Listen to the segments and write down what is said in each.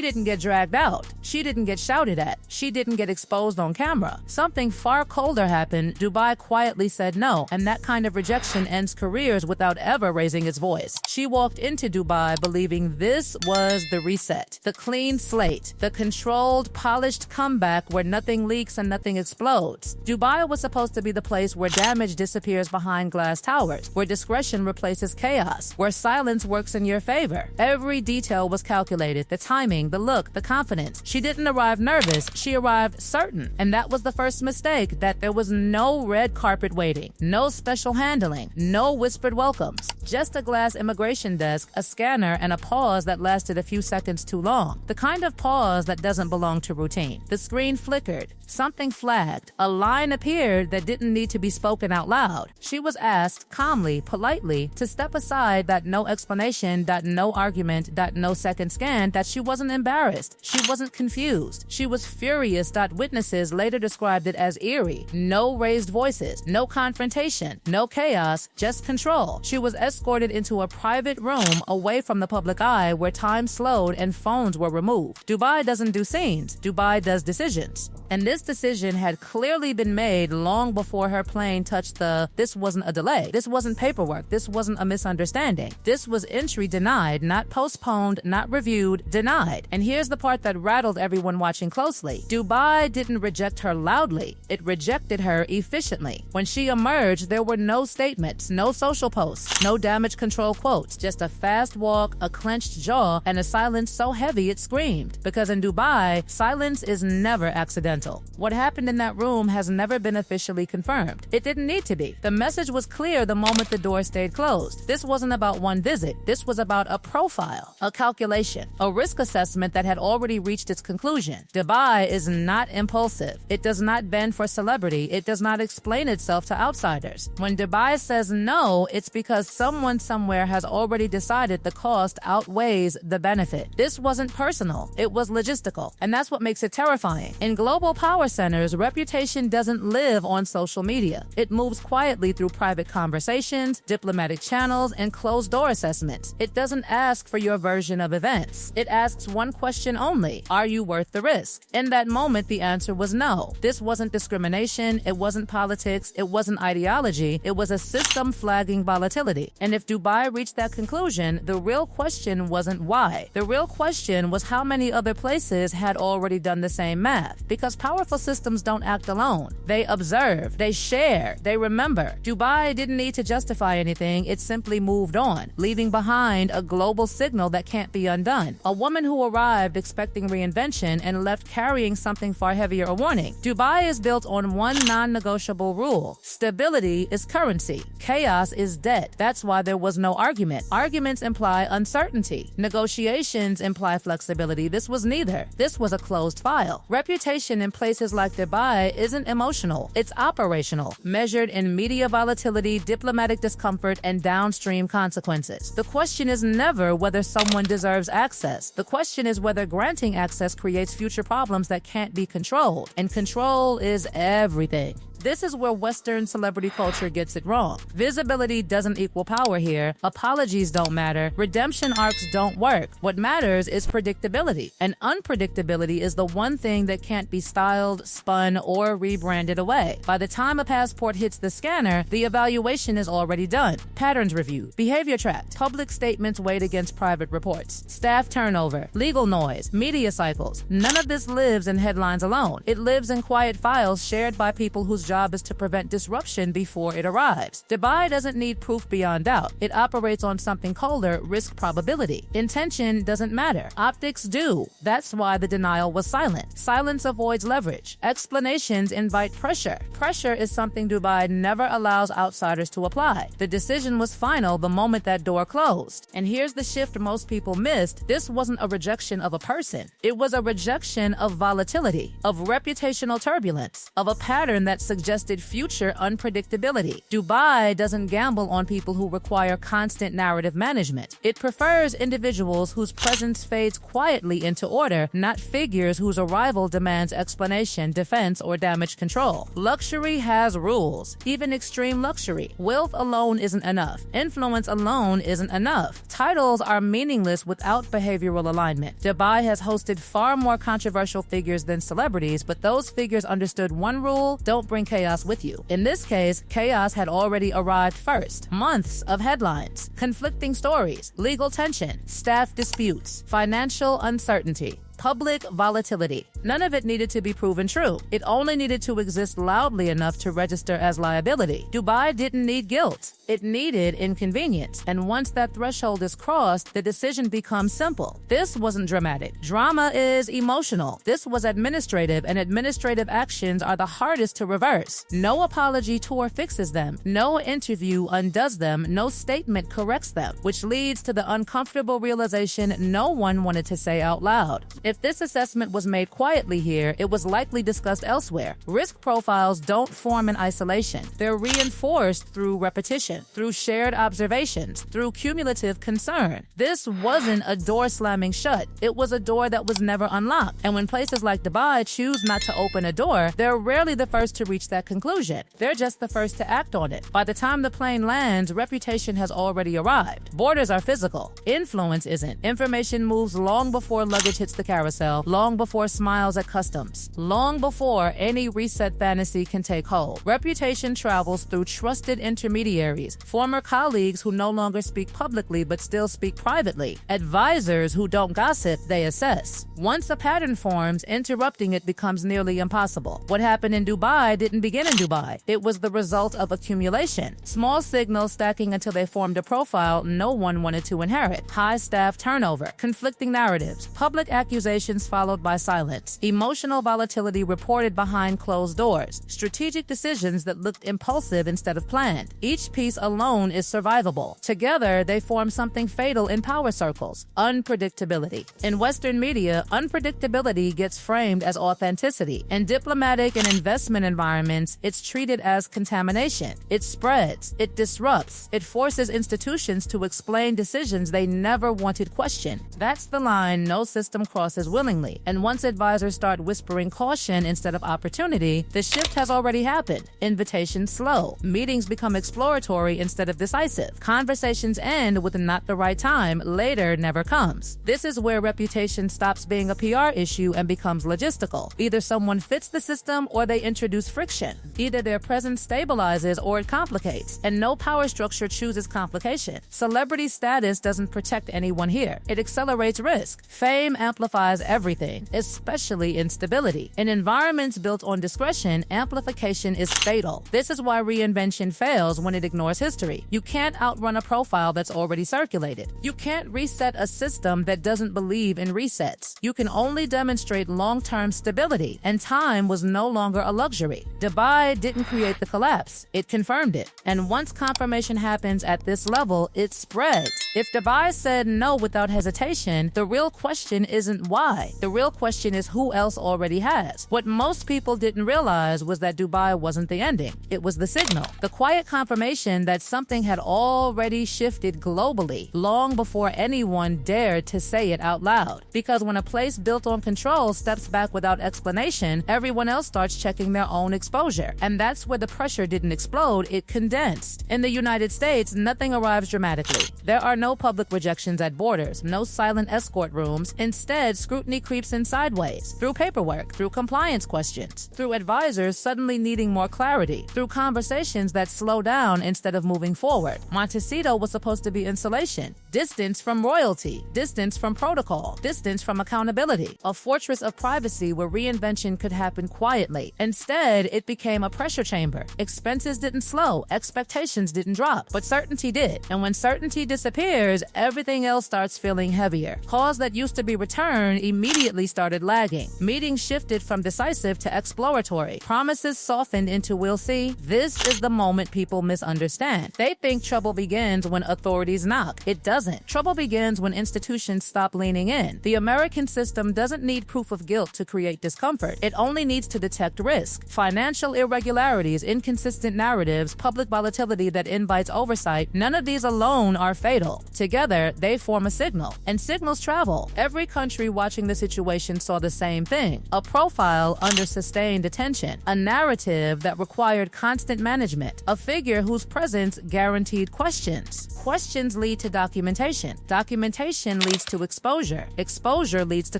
didn't get dragged out. She didn't get shouted at. She didn't get exposed on camera. Something far colder happened. Dubai quietly said no, and that kind of rejection ends careers without ever raising its voice. She walked into Dubai believing this was the reset, the clean slate, the controlled, polished comeback where nothing leaks and nothing explodes. Dubai was supposed to be the place where damage disappears behind glass towers, where discretion replaces chaos, where silence works in your favor. Every detail was calculated, the timing, the look, the confidence. She didn't arrive nervous, she arrived certain. And that was the first mistake, that there was no red carpet waiting, no special handling, no whispered welcomes, just a glass immigration desk, a scanner, and a pause that lasted a few seconds too long. The kind of pause that doesn't belong to routine. The screen flickered. Something flagged. A line appeared that didn't need to be spoken out loud. She was asked, calmly, politely, to step aside, that no explanation, that no argument, that no second scan, that she wasn't embarrassed. She wasn't confused. She was furious. That witnesses later described it as eerie. No raised voices, no confrontation, no chaos, just control. She was escorted into a private room away from the public eye where time slowed and phones were removed. Dubai doesn't do scenes. Dubai does decisions. And this decision had clearly been made long before her plane touched the. This wasn't a delay. This wasn't paperwork. This wasn't a misunderstanding. This was entry denied, not postponed, not reviewed, denied. And here's the part that rattled everyone watching closely. Dubai didn't reject her loudly. It rejected her efficiently. When she emerged, there were no statements, no social posts, no damage control quotes, just a fast walk, a clenched jaw, and a silence so heavy it screamed. Because in Dubai, silence is never accidental. What happened in that room has never been officially confirmed. It didn't need to be. The message was clear the moment the door stayed closed. This wasn't about one visit. This was about a profile, a calculation, a risk assessment that had already reached its conclusion. Dubai is not impulsive. It does not bend for celebrity. It does not explain itself to outsiders. When Dubai says no, it's because someone somewhere has already decided the cost outweighs the benefit. This wasn't personal. It was logistical. And that's what makes it terrifying. In global power centers, reputation doesn't live on social media. It moves quietly through private conversations, diplomatic channels, and closed-door assessments. It doesn't ask for your version of events. It asks one question only: are you worth the risk? In that moment, the answer was no. This wasn't discrimination. It wasn't politics. It wasn't ideology. It was a system flagging volatility. And if Dubai reached that conclusion, the real question wasn't why. The real question was how many other places had already done the same math. Because powerful systems don't act alone. They observe, they share, they remember. Dubai didn't need to justify anything. It simply moved on, leaving behind a global signal that can't be undone. A woman who arrived expecting reinvention and left carrying something far heavier, a warning. Dubai is built on one non-negotiable rule. Stability is currency. Chaos is debt. That's why there was no argument. Arguments imply uncertainty. Negotiations imply flexibility. This was neither. This was a closed file. Reputation in places like Dubai isn't emotional. It's operational, measured in media volatility, diplomatic discomfort, and downstream consequences. The question is never whether someone deserves access. The question is whether granting access creates future problems that can't be controlled. And control is everything. This is where Western celebrity culture gets it wrong. Visibility doesn't equal power here. Apologies don't matter. Redemption arcs don't work. What matters is predictability. And unpredictability is the one thing that can't be styled, spun, or rebranded away. By the time a passport hits the scanner, the evaluation is already done. Patterns reviewed, behavior tracked, public statements weighed against private reports, staff turnover, legal noise, media cycles. None of this lives in headlines alone. It lives in quiet files shared by people whose job is to prevent disruption before it arrives. Dubai doesn't need proof beyond doubt. It operates on something colder, risk probability. Intention doesn't matter. Optics do. That's why the denial was silent. Silence avoids leverage. Explanations invite pressure. Pressure is something Dubai never allows outsiders to apply. The decision was final the moment that door closed. And here's the shift most people missed. This wasn't a rejection of a person. It was a rejection of volatility, of reputational turbulence, of a pattern that suggests suggested future unpredictability. Dubai doesn't gamble on people who require constant narrative management. It prefers individuals whose presence fades quietly into order, not figures whose arrival demands explanation, defense, or damage control. Luxury has rules, even extreme luxury. Wealth alone isn't enough. Influence alone isn't enough. Titles are meaningless without behavioral alignment. Dubai has hosted far more controversial figures than celebrities, but those figures understood one rule: don't bring chaos with you. In this case, chaos had already arrived first. Months of headlines, conflicting stories, legal tension, staff disputes, financial uncertainty, public volatility. None of it needed to be proven true. It only needed to exist loudly enough to register as liability. Dubai didn't need guilt. It needed inconvenience. And once that threshold is crossed, the decision becomes simple. This wasn't dramatic. Drama is emotional. This was administrative, and administrative actions are the hardest to reverse. No apology tour fixes them. No interview undoes them. No statement corrects them, which leads to the uncomfortable realization no one wanted to say out loud. If this assessment was made quietly here, it was likely discussed elsewhere. Risk profiles don't form in isolation. They're reinforced through repetition, through shared observations, through cumulative concern. This wasn't a door slamming shut. It was a door that was never unlocked. And when places like Dubai choose not to open a door, they're rarely the first to reach that conclusion. They're just the first to act on it. By the time the plane lands, reputation has already arrived. Borders are physical. Influence isn't. Information moves long before luggage hits the carousel, long before smiles at customs, long before any reset fantasy can take hold. Reputation travels through trusted intermediaries, former colleagues who no longer speak publicly but still speak privately, advisors who don't gossip, they assess. Once a pattern forms, interrupting it becomes nearly impossible. What happened in Dubai didn't begin in Dubai. It was the result of accumulation. Small signals stacking until they formed a profile no one wanted to inherit. High staff turnover, conflicting narratives, public accusations followed by silence, emotional volatility reported behind closed doors, strategic decisions that looked impulsive instead of planned. Each piece alone is survivable. Together, they form something fatal in power circles: unpredictability. In Western media, unpredictability gets framed as authenticity. In diplomatic and investment environments, it's treated as contamination. It spreads, it disrupts, it forces institutions to explain decisions they never wanted questioned. That's the line no system crosses willingly. And once advisors start whispering caution instead of opportunity, the shift has already happened. Invitations slow. Meetings become exploratory instead of decisive. Conversations end with not the right time. Later never comes. This is where reputation stops being a PR issue and becomes logistical. Either someone fits the system or they introduce friction. Either their presence stabilizes or it complicates. And no power structure chooses complication. Celebrity status doesn't protect anyone here. It accelerates risk. Fame amplifies everything, especially instability. In environments built on discretion, amplification is fatal. This is why reinvention fails when it ignores history. You can't outrun a profile that's already circulated. You can't reset a system that doesn't believe in resets. You can only demonstrate long-term stability, and time was no longer a luxury. Dubai didn't create the collapse, it confirmed it. And once confirmation happens at this level, it spreads. If Dubai said no without hesitation, the real question isn't why. The real question is who else already has. What most people didn't realize was that Dubai wasn't the ending. It was the signal. The quiet confirmation that something had already shifted globally, long before anyone dared to say it out loud. Because when a place built on control steps back without explanation, everyone else starts checking their own exposure. And that's where the pressure didn't explode, it condensed. In the United States, nothing arrives dramatically. There are no public rejections at borders, no silent escort rooms. Instead, scrutiny creeps in sideways, through paperwork, through compliance questions, through advisors suddenly needing more clarity, through conversations that slow down instead of moving forward. Montecito was supposed to be insulation, distance from royalty, distance from protocol, distance from accountability, a fortress of privacy where reinvention could happen quietly. Instead, it became a pressure chamber. Expenses didn't slow, expectations didn't drop, but certainty did. And when certainty disappears, everything else starts feeling heavier. Calls that used to be returned turn, immediately started lagging. Meetings shifted from decisive to exploratory. Promises softened into "we'll see." This is the moment people misunderstand. They think trouble begins when authorities knock. It doesn't. Trouble begins when institutions stop leaning in. The American system doesn't need proof of guilt to create discomfort. It only needs to detect risk. Financial irregularities, inconsistent narratives, public volatility that invites oversight, none of these alone are fatal. Together, they form a signal, and signals travel. Every country watching the situation saw the same thing: a profile under sustained attention, a narrative that required constant management, a figure whose presence guaranteed questions. Questions lead to documentation. Documentation leads to exposure. Exposure leads to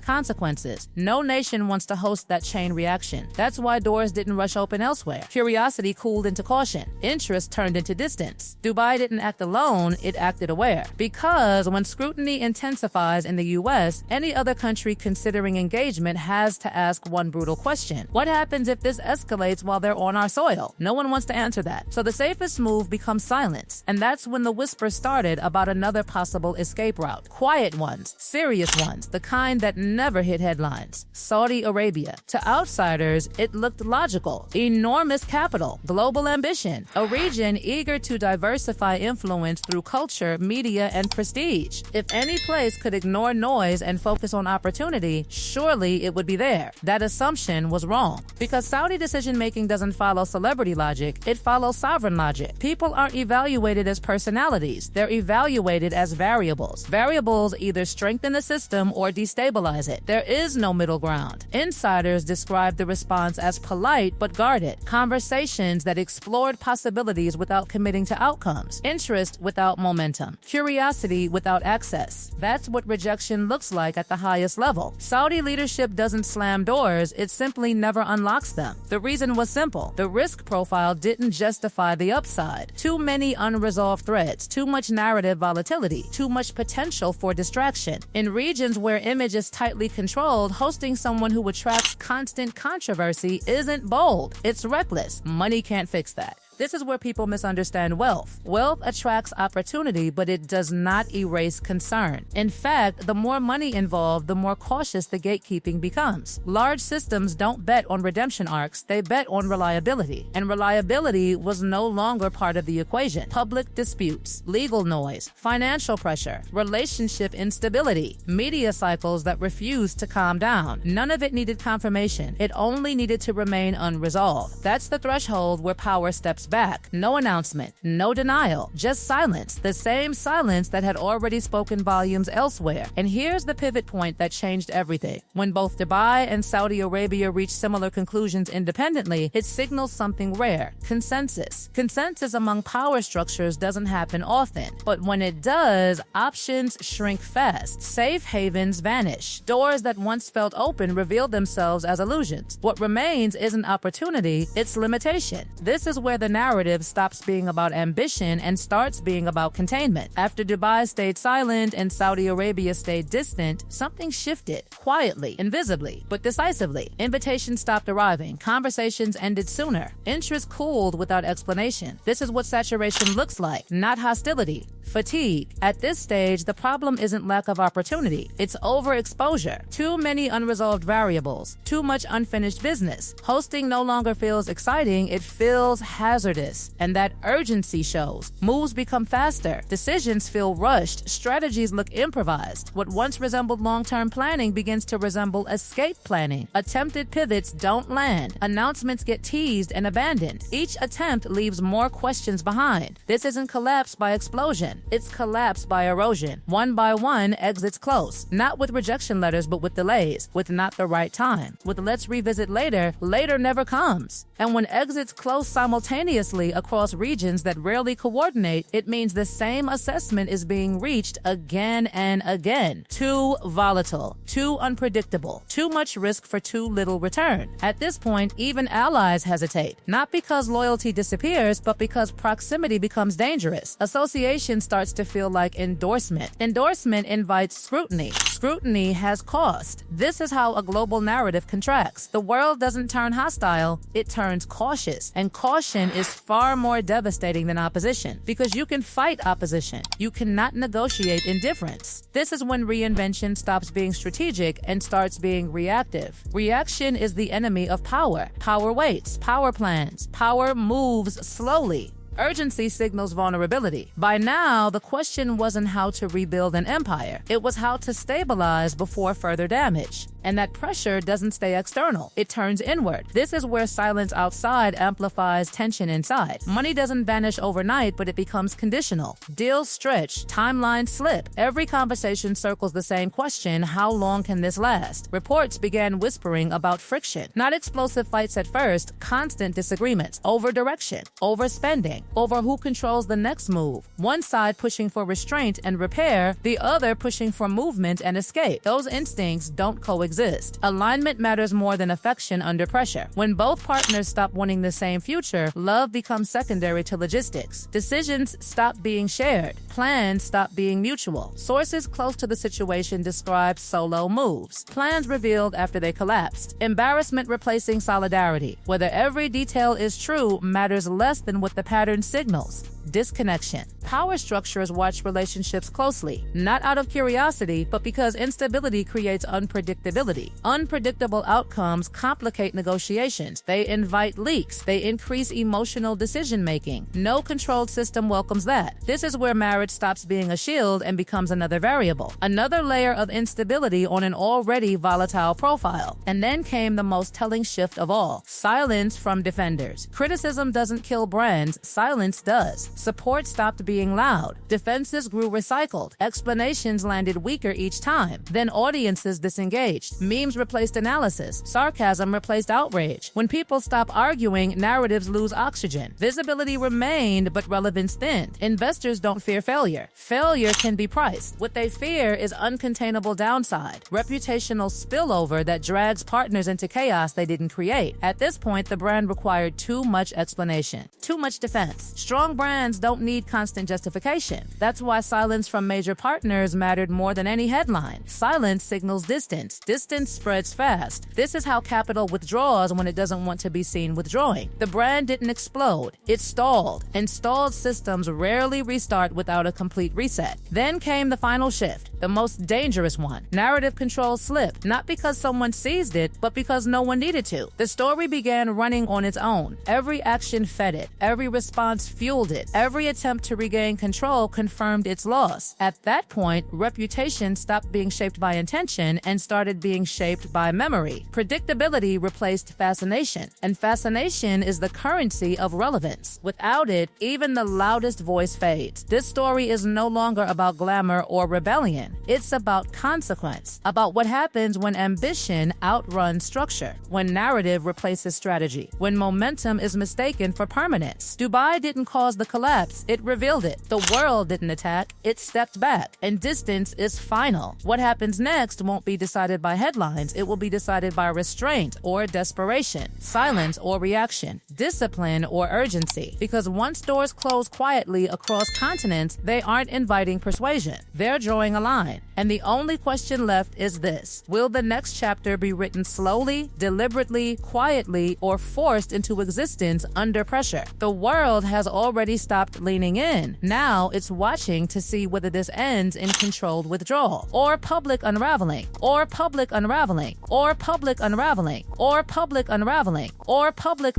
consequences. No nation wants to host that chain reaction. That's why doors didn't rush open elsewhere. Curiosity cooled into caution. Interest turned into distance. Dubai didn't act alone, it acted aware. Because when scrutiny intensifies in the US, any other country considering engagement has to ask one brutal question: what happens if this escalates while they're on our soil? No one wants to answer that. So the safest move becomes silence. And that's when the whisper started about another possible escape route. Quiet ones, serious ones, the kind that never hit headlines. Saudi Arabia. To outsiders, it looked logical. Enormous capital, global ambition, a region eager to diversify influence through culture, media, and prestige. If any place could ignore noise and focus on opportunity, surely it would be there. That assumption was wrong. Because Saudi decision-making doesn't follow celebrity logic, it follows sovereign logic. People aren't evaluated as personalities. They're evaluated as variables. Variables either strengthen the system or destabilize it. There is no middle ground. Insiders describe the response as polite but guarded. Conversations that explored possibilities without committing to outcomes. Interest without momentum. Curiosity without access. That's what rejection looks like at the highest level. Saudi leadership doesn't slam doors, it simply never unlocks them. The reason was simple. The risk profile didn't justify the upside. Too many unresolved threats, too much narrative volatility, too much potential for distraction. In regions where image is tightly controlled, hosting someone who attracts constant controversy isn't bold. It's reckless. Money can't fix that. This is where people misunderstand wealth. Wealth attracts opportunity, but it does not erase concern. In fact, the more money involved, the more cautious the gatekeeping becomes. Large systems don't bet on redemption arcs, they bet on reliability. And reliability was no longer part of the equation. Public disputes, legal noise, financial pressure, relationship instability, media cycles that refused to calm down. None of it needed confirmation. It only needed to remain unresolved. That's the threshold where power steps back. No announcement, no denial, just silence. The same silence that had already spoken volumes elsewhere. And here's the pivot point that changed everything. When both Dubai and Saudi Arabia reached similar conclusions independently, it signals something rare: consensus. Consensus among power structures doesn't happen often, but when it does, options shrink fast. Safe havens vanish. Doors that once felt open reveal themselves as illusions. What remains isn't opportunity, it's limitation. This is where the narrative stops being about ambition and starts being about containment. After Dubai stayed silent and Saudi Arabia stayed distant, something shifted, quietly, invisibly, but decisively. Invitations stopped arriving. Conversations ended sooner. Interest cooled without explanation. This is what saturation looks like, not hostility. Fatigue. At this stage, the problem isn't lack of opportunity. It's overexposure. Too many unresolved variables. Too much unfinished business. Hosting no longer feels exciting, it feels hazardous. And that urgency shows. Moves become faster. Decisions feel rushed. Strategies look improvised. What once resembled long-term planning begins to resemble escape planning. Attempted pivots don't land. Announcements get teased and abandoned. Each attempt leaves more questions behind. This isn't collapse by explosion. It's collapse by erosion. One by one, exits close. Not with rejection letters, but with delays. With not the right time. With let's revisit later, later never comes. And when exits close simultaneously across regions that rarely coordinate, it means the same assessment is being reached again and again. Too volatile. Too unpredictable. Too much risk for too little return. At this point, even allies hesitate. Not because loyalty disappears, but because proximity becomes dangerous. Associations starts to feel like endorsement. Endorsement invites scrutiny. Scrutiny has cost. This is how a global narrative contracts. The world doesn't turn hostile, it turns cautious. And caution is far more devastating than opposition, because you can fight opposition. You cannot negotiate indifference. This is when reinvention stops being strategic and starts being reactive. Reaction is the enemy of power. Power waits, power plans, power moves slowly. Urgency signals vulnerability. By now, the question wasn't how to rebuild an empire. It was how to stabilize before further damage. And that pressure doesn't stay external. It turns inward. This is where silence outside amplifies tension inside. Money doesn't vanish overnight, but it becomes conditional. Deals stretch, timelines slip. Every conversation circles the same question: how long can this last? Reports began whispering about friction. Not explosive fights at first, constant disagreements, over direction, overspending, over who controls the next move. One side pushing for restraint and repair, the other pushing for movement and escape. Those instincts don't coexist. Alignment matters more than affection under pressure. When both partners stop wanting the same future, love becomes secondary to logistics. Decisions stop being shared. Plans stop being mutual. Sources close to the situation describe solo moves. Plans revealed after they collapsed. Embarrassment replacing solidarity. Whether every detail is true matters less than what the pattern signals. Disconnection. Power structures watch relationships closely, not out of curiosity, but because instability creates unpredictability. Unpredictable outcomes complicate negotiations. They invite leaks. They increase emotional decision-making. No controlled system welcomes that. This is where marriage stops being a shield and becomes another variable, another layer of instability on an already volatile profile. And then came the most telling shift of all: silence from defenders. Criticism doesn't kill brands, silence does. Support stopped being loud. Defenses grew recycled. Explanations landed weaker each time. Then audiences disengaged. Memes replaced analysis. Sarcasm replaced outrage. When people stop arguing, narratives lose oxygen. Visibility remained, but relevance thinned. Investors don't fear failure. Failure can be priced. What they fear is uncontainable downside, reputational spillover that drags partners into chaos they didn't create. At this point, the brand required too much explanation, too much defense. Strong brands don't need constant justification. That's why silence from major partners mattered more than any headline. Silence signals distance. Distance spreads fast. This is how capital withdraws when it doesn't want to be seen withdrawing. The brand didn't explode. It stalled. And stalled systems rarely restart without a complete reset. Then came the final shift, the most dangerous one. Narrative control slipped, not because someone seized it, but because no one needed to. The story began running on its own. Every action fed it. Every response fueled it. Every attempt to regain control confirmed its loss. At that point, reputation stopped being shaped by intention and started being shaped by memory. Predictability replaced fascination, and fascination is the currency of relevance. Without it, even the loudest voice fades. This story is no longer about glamour or rebellion. It's about consequence, about what happens when ambition outruns structure, when narrative replaces strategy, when momentum is mistaken for permanence. Dubai didn't cause the collapse, it revealed it. The world didn't attack, it stepped back. And distance is final. What happens next won't be decided by headlines, it will be decided by restraint or desperation, silence or reaction, discipline or urgency. Because once doors close quietly across continents, they aren't inviting persuasion. They're drawing a line. And the only question left is this: will the next chapter be written slowly, deliberately, quietly, or forced into existence under pressure? The world has already stopped leaning in. Now it's watching to see whether this ends in controlled withdrawal, or public unraveling, or public unraveling, or public unraveling, or public unraveling, or public